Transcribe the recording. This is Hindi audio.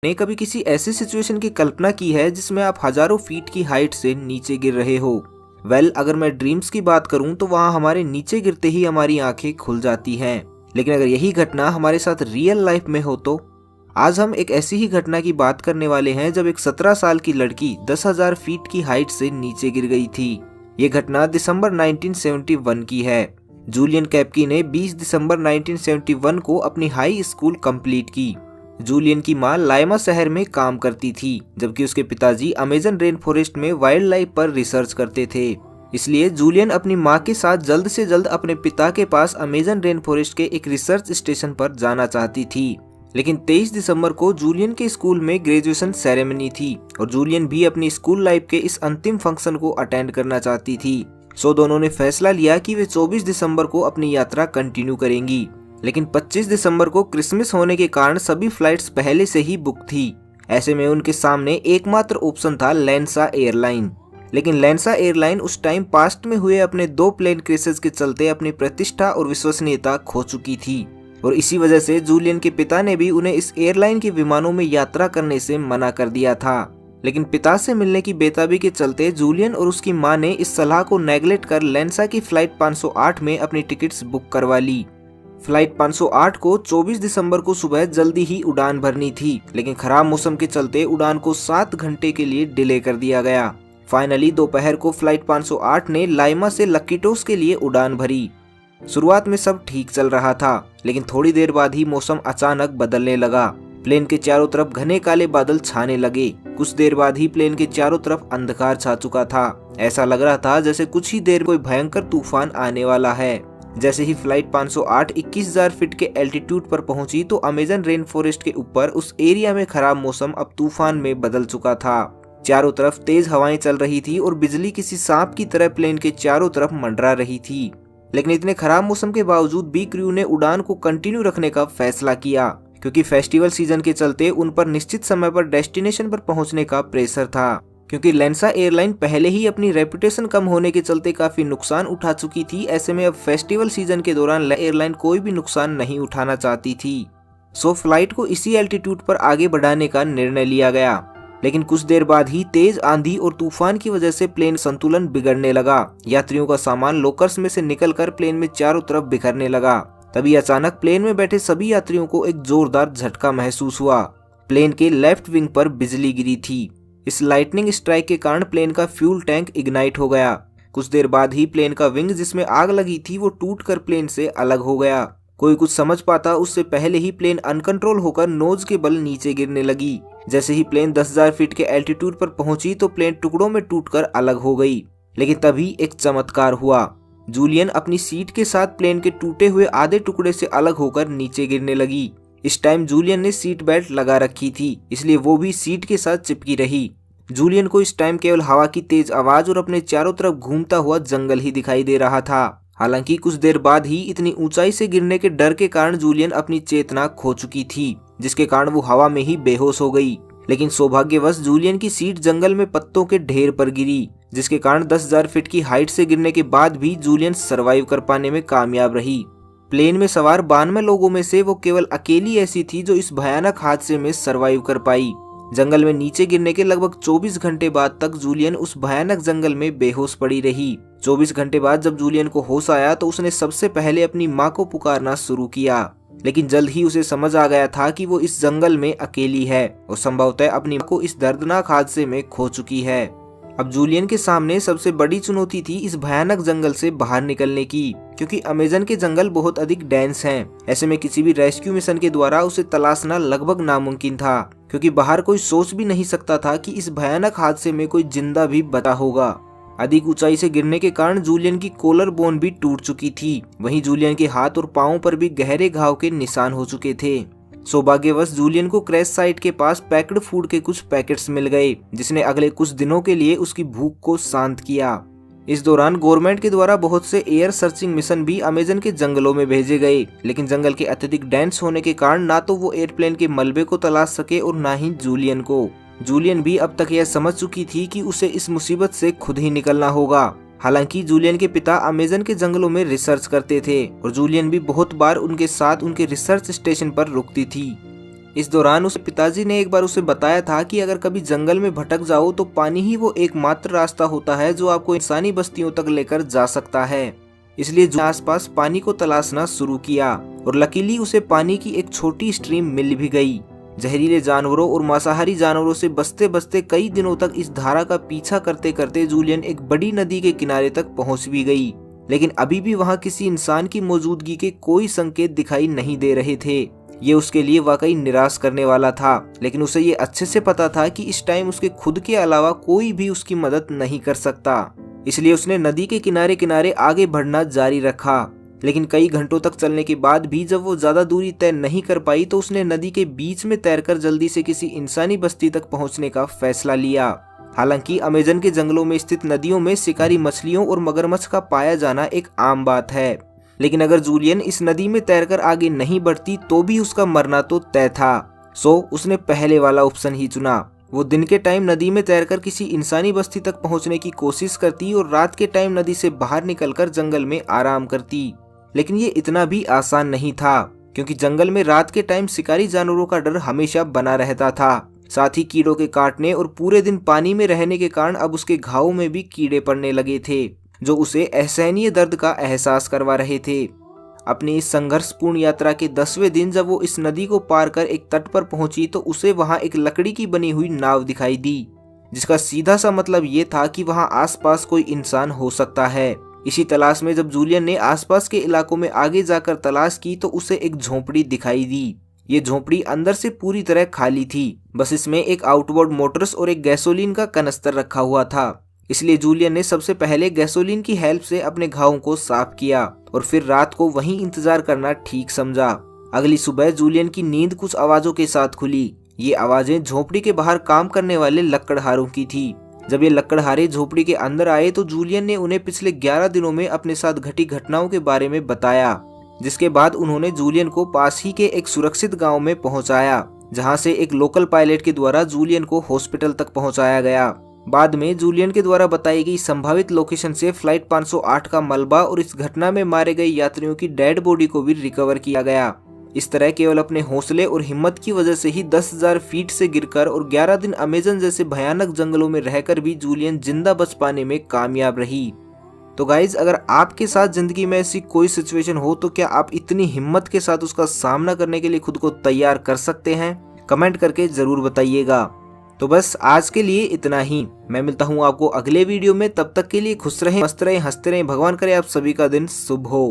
ने कभी किसी ऐसी सिचुएशन की कल्पना की है जिसमें आप हजारों फीट की हाइट से नीचे गिर रहे हो? अगर मैं ड्रीम्स की बात करूं तो वहां हमारे नीचे गिरते ही हमारी आंखें खुल जाती हैं। लेकिन अगर यही घटना हमारे साथ रियल लाइफ में हो तो? आज हम एक ऐसी ही घटना की बात करने वाले हैं जब एक 17 साल की लड़की 10,000 फीट की हाइट से नीचे गिर गई थी। ये घटना दिसंबर 1971 की है। जूलियन कैप्की ने 20 दिसंबर 1971 को अपनी हाई स्कूल कंप्लीट की। जूलियन की मां लाइमा शहर में काम करती थी, जबकि उसके पिताजी अमेजन रेन फॉरेस्ट में वाइल्ड लाइफ पर रिसर्च करते थे। इसलिए जूलियन अपनी मां के साथ जल्द से जल्द अपने पिता के पास अमेजन रेन फॉरेस्ट के एक रिसर्च स्टेशन पर जाना चाहती थी। लेकिन 23 दिसंबर को जूलियन के स्कूल में ग्रेजुएशन सेरेमनी थी और जूलियन भी अपनी स्कूल लाइफ के इस अंतिम फंक्शन को अटेंड करना चाहती थी। सो दोनों ने फैसला लिया कि वे 24 दिसंबर को अपनी यात्रा कंटिन्यू करेंगी। लेकिन 25 दिसंबर को क्रिसमस होने के कारण सभी फ्लाइट्स पहले से ही बुक थी। ऐसे में उनके सामने एकमात्र ऑप्शन था लैंसा एयरलाइन। लेकिन लैंसा एयरलाइन उस टाइम पास्ट में हुए अपने 2 प्लेन क्रैशेस के चलते अपनी प्रतिष्ठा और विश्वसनीयता खो चुकी थी और इसी वजह से जूलियन के पिता ने भी उन्हें इस एयरलाइन के विमानों में यात्रा करने से मना कर दिया था। लेकिन पिता से मिलने की बेताबी के चलते जूलियन और उसकी मां ने इस सलाह को नेगलेक्ट कर लैंसा की फ्लाइट 508 में अपनी टिकट्स बुक करवा ली। फ्लाइट 508 को 24 दिसंबर को सुबह जल्दी ही उड़ान भरनी थी, लेकिन खराब मौसम के चलते उड़ान को 7 घंटे के लिए डिले कर दिया गया। फाइनली दोपहर को फ्लाइट 508 ने लाइमा से लक्कीटोस के लिए उड़ान भरी। शुरुआत में सब ठीक चल रहा था, लेकिन थोड़ी देर बाद ही मौसम अचानक बदलने लगा। प्लेन के चारों तरफ घने काले बादल छाने लगे। कुछ देर बाद ही प्लेन के चारों तरफ अंधकार छा चुका था। ऐसा लग रहा था जैसे कुछ ही देर कोई भयंकर तूफान आने वाला है। जैसे ही फ्लाइट 508 21,000 फीट के एल्टीट्यूड पर पहुंची तो अमेजन रेन फॉरेस्ट के ऊपर उस एरिया में खराब मौसम अब तूफान में बदल चुका था। चारों तरफ तेज हवाएं चल रही थी और बिजली किसी सांप की तरह प्लेन के चारों तरफ मंडरा रही थी। लेकिन इतने खराब मौसम के बावजूद भी क्रू ने उड़ान को कंटिन्यू रखने का फैसला किया, क्योंकि फेस्टिवल सीजन के चलते उन पर निश्चित समय पर डेस्टिनेशन पर पहुंचने का प्रेशर था। क्योंकि लैंसा एयरलाइन पहले ही अपनी रेपुटेशन कम होने के चलते काफी नुकसान उठा चुकी थी, ऐसे में अब फेस्टिवल सीजन के दौरान एयरलाइन कोई भी नुकसान नहीं उठाना चाहती थी। सो फ्लाइट को इसी एल्टीट्यूड पर आगे बढ़ाने का निर्णय लिया गया। लेकिन कुछ देर बाद ही तेज आंधी और तूफान की वजह से प्लेन संतुलन बिगड़ने लगा। यात्रियों का सामान लॉकर्स में से निकलकर प्लेन में चारों तरफ बिखरने लगा। तभी अचानक प्लेन में बैठे सभी यात्रियों को एक जोरदार झटका महसूस हुआ। प्लेन के लेफ्ट विंग पर बिजली गिरी थी। इस लाइटनिंग स्ट्राइक के कारण प्लेन का फ्यूल टैंक इग्नाइट हो गया। कुछ देर बाद ही प्लेन का विंग जिसमें आग लगी थी वो टूटकर प्लेन से अलग हो गया। कोई कुछ समझ पाता उससे पहले ही प्लेन अनकंट्रोल होकर नोज के बल नीचे गिरने लगी। जैसे ही प्लेन 10,000 फीट के एल्टीट्यूड पर पहुंची तो प्लेन टुकड़ों में टूटकर अलग हो गई। लेकिन तभी एक चमत्कार हुआ। जूलियन अपनी सीट के साथ प्लेन के टूटे हुए आधे टुकड़े से अलग होकर नीचे गिरने लगी। इस टाइम जूलियन ने सीट बेल्ट लगा रखी थी, इसलिए वो भी सीट के साथ चिपकी रही। जूलियन को इस टाइम केवल हवा की तेज आवाज और अपने चारों तरफ घूमता हुआ जंगल ही दिखाई दे रहा था। हालांकि कुछ देर बाद ही इतनी ऊंचाई से गिरने के डर के कारण जूलियन अपनी चेतना खो चुकी थी, जिसके कारण वो हवा में ही बेहोश हो गई। लेकिन सौभाग्यवश जूलियन की सीट जंगल में पत्तों के ढेर पर गिरी, जिसके कारण 10,000 फीट की हाइट से गिरने के बाद भी जूलियन सरवाइव कर पाने में कामयाब रही। प्लेन में सवार 92 लोगों में से वो केवल अकेली ऐसी थी जो इस भयानक हादसे में सरवाइव कर पाई। जंगल में नीचे गिरने के लगभग 24 घंटे बाद तक जूलियन उस भयानक जंगल में बेहोश पड़ी रही। 24 घंटे बाद जब जूलियन को होश आया तो उसने सबसे पहले अपनी मां को पुकारना शुरू किया। लेकिन जल्द ही उसे समझ आ गया था कि वो इस जंगल में अकेली है और संभवतः अपनी मां को इस दर्दनाक हादसे में खो चुकी है। अब जूलियन के सामने सबसे बड़ी चुनौती थी इस भयानक जंगल से बाहर निकलने की, क्योंकि अमेजन के जंगल बहुत अधिक डेंस हैं। ऐसे में किसी भी रेस्क्यू मिशन के द्वारा उसे तलाशना लगभग नामुमकिन था, क्योंकि बाहर कोई सोच भी नहीं सकता था कि इस भयानक हादसे में कोई जिंदा भी बचा होगा। अधिक ऊंचाई से गिरने के कारण जूलियन की कॉलर बोन भी टूट चुकी थी। वहीं जूलियन के हाथ और पांवों पर भी गहरे घाव के निशान हो चुके थे। सौभाग्यवश जूलियन को क्रैश साइट के पास पैक्ड फूड के कुछ पैकेट्स मिल गए, जिसने अगले कुछ दिनों के लिए उसकी भूख को शांत किया। इस दौरान गवर्नमेंट के द्वारा बहुत से एयर सर्चिंग मिशन भी अमेजन के जंगलों में भेजे गए, लेकिन जंगल के अत्यधिक डेंस होने के कारण ना तो वो एयरप्लेन के मलबे को तलाश सके और ना ही जूलियन को। जूलियन भी अब तक यह समझ चुकी थी कि उसे इस मुसीबत से खुद ही निकलना होगा। हालांकि जूलियन के पिता अमेजन के जंगलों में रिसर्च करते थे और जूलियन भी बहुत बार उनके साथ उनके रिसर्च स्टेशन पर रुकती थी। इस दौरान उसके पिताजी ने एक बार उसे बताया था कि अगर कभी जंगल में भटक जाओ तो पानी ही वो एकमात्र रास्ता होता है जो आपको इंसानी बस्तियों तक लेकर जा सकता है। इसलिए जूलियन आसपास पानी को तलाशना शुरू किया और लकीली उसे पानी की एक छोटी स्ट्रीम मिल भी गई। जहरीले जानवरों और मांसाहारी जानवरों से बचते बचते कई दिनों तक इस धारा का पीछा करते करते जूलियन एक बड़ी नदी के किनारे तक पहुंच भी गई, लेकिन अभी भी वहां किसी इंसान की मौजूदगी के कोई संकेत दिखाई नहीं दे रहे थे। ये उसके लिए वाकई निराश करने वाला था, लेकिन उसे ये अच्छे से पता था कि इस टाइम उसके खुद के अलावा कोई भी उसकी मदद नहीं कर सकता। इसलिए उसने नदी के किनारे किनारे आगे बढ़ना जारी रखा। लेकिन कई घंटों तक चलने के बाद भी जब वो ज्यादा दूरी तय नहीं कर पाई तो उसने नदी के बीच में तैरकर जल्दी से किसी इंसानी बस्ती तक पहुंचने का फैसला लिया। हालांकि अमेजन के जंगलों में स्थित नदियों में शिकारी मछलियों और मगरमच्छ का पाया जाना एक आम बात है, लेकिन अगर जूलियन इस नदी में तैरकर आगे नहीं बढ़ती तो भी उसका मरना तो तय था। सो उसने पहले वाला ऑप्शन ही चुना। वो दिन के टाइम नदी में तैरकर किसी इंसानी बस्ती तक पहुंचने की कोशिश करती और रात के टाइम नदी से बाहर निकलकर जंगल में आराम करती। लेकिन ये इतना भी आसान नहीं था, क्योंकि जंगल में रात के टाइम शिकारी जानवरों का डर हमेशा बना रहता था। साथ ही कीड़ों के काटने और पूरे दिन पानी में रहने के कारण अब उसके घावों में भी कीड़े पड़ने लगे थे, जो उसे असहनीय दर्द का एहसास करवा रहे थे। अपनी इस संघर्षपूर्ण यात्रा के 10वें दिन जब वो इस नदी को पार कर एक तट पर पहुंची तो उसे वहां एक लकड़ी की बनी हुई नाव दिखाई दी, जिसका सीधा सा मतलब ये था कि वहां आसपास कोई इंसान हो सकता है। इसी तलाश में जब जूलियन ने आसपास के इलाकों में आगे जाकर तलाश की तो उसे एक झोपड़ी दिखाई दी। ये झोपड़ी अंदर से पूरी तरह खाली थी, बस इसमें एक आउटबोर्ड मोटर्स और एक गैसोलीन का कनस्तर रखा हुआ था। इसलिए जूलियन ने सबसे पहले गैसोलीन की हेल्प से अपने घावों को साफ किया और फिर रात को वहीं इंतजार करना ठीक समझा। अगली सुबह जूलियन की नींद कुछ आवाजों के साथ खुली। ये आवाजें झोपड़ी के बाहर काम करने वाले लकड़हारों की थी। जब ये लकड़हारे झोपड़ी के अंदर आए तो जूलियन ने उन्हें पिछले 11 दिनों में अपने साथ घटी घटनाओं के बारे में बताया, जिसके बाद उन्होंने जूलियन को पास ही के एक सुरक्षित गांव में पहुंचाया, जहां से एक लोकल पायलट के द्वारा जूलियन को हॉस्पिटल तक पहुंचाया गया। बाद में जूलियन के द्वारा बताई गई संभावित लोकेशन से फ्लाइट 508 का मलबा और इस घटना में मारे गए यात्रियों की डेड बॉडी को भी रिकवर किया गया। इस तरह केवल अपने हौसले और हिम्मत की वजह से ही 10,000 फीट से गिरकर और 11 दिन अमेजन जैसे भयानक जंगलों में रहकर भी जूलियन जिंदा बच पाने में कामयाब रही। तो गाइज, अगर आपके साथ जिंदगी में ऐसी कोई सिचुएशन हो तो क्या आप इतनी हिम्मत के साथ उसका सामना करने के लिए खुद को तैयार कर सकते हैं? कमेंट करके जरूर बताइएगा। तो बस आज के लिए इतना ही। मैं मिलता हूँ आपको अगले वीडियो में। तब तक के लिए खुश रहें, मस्त रहें, हंसते रहें। भगवान करे आप सभी का दिन शुभ हो।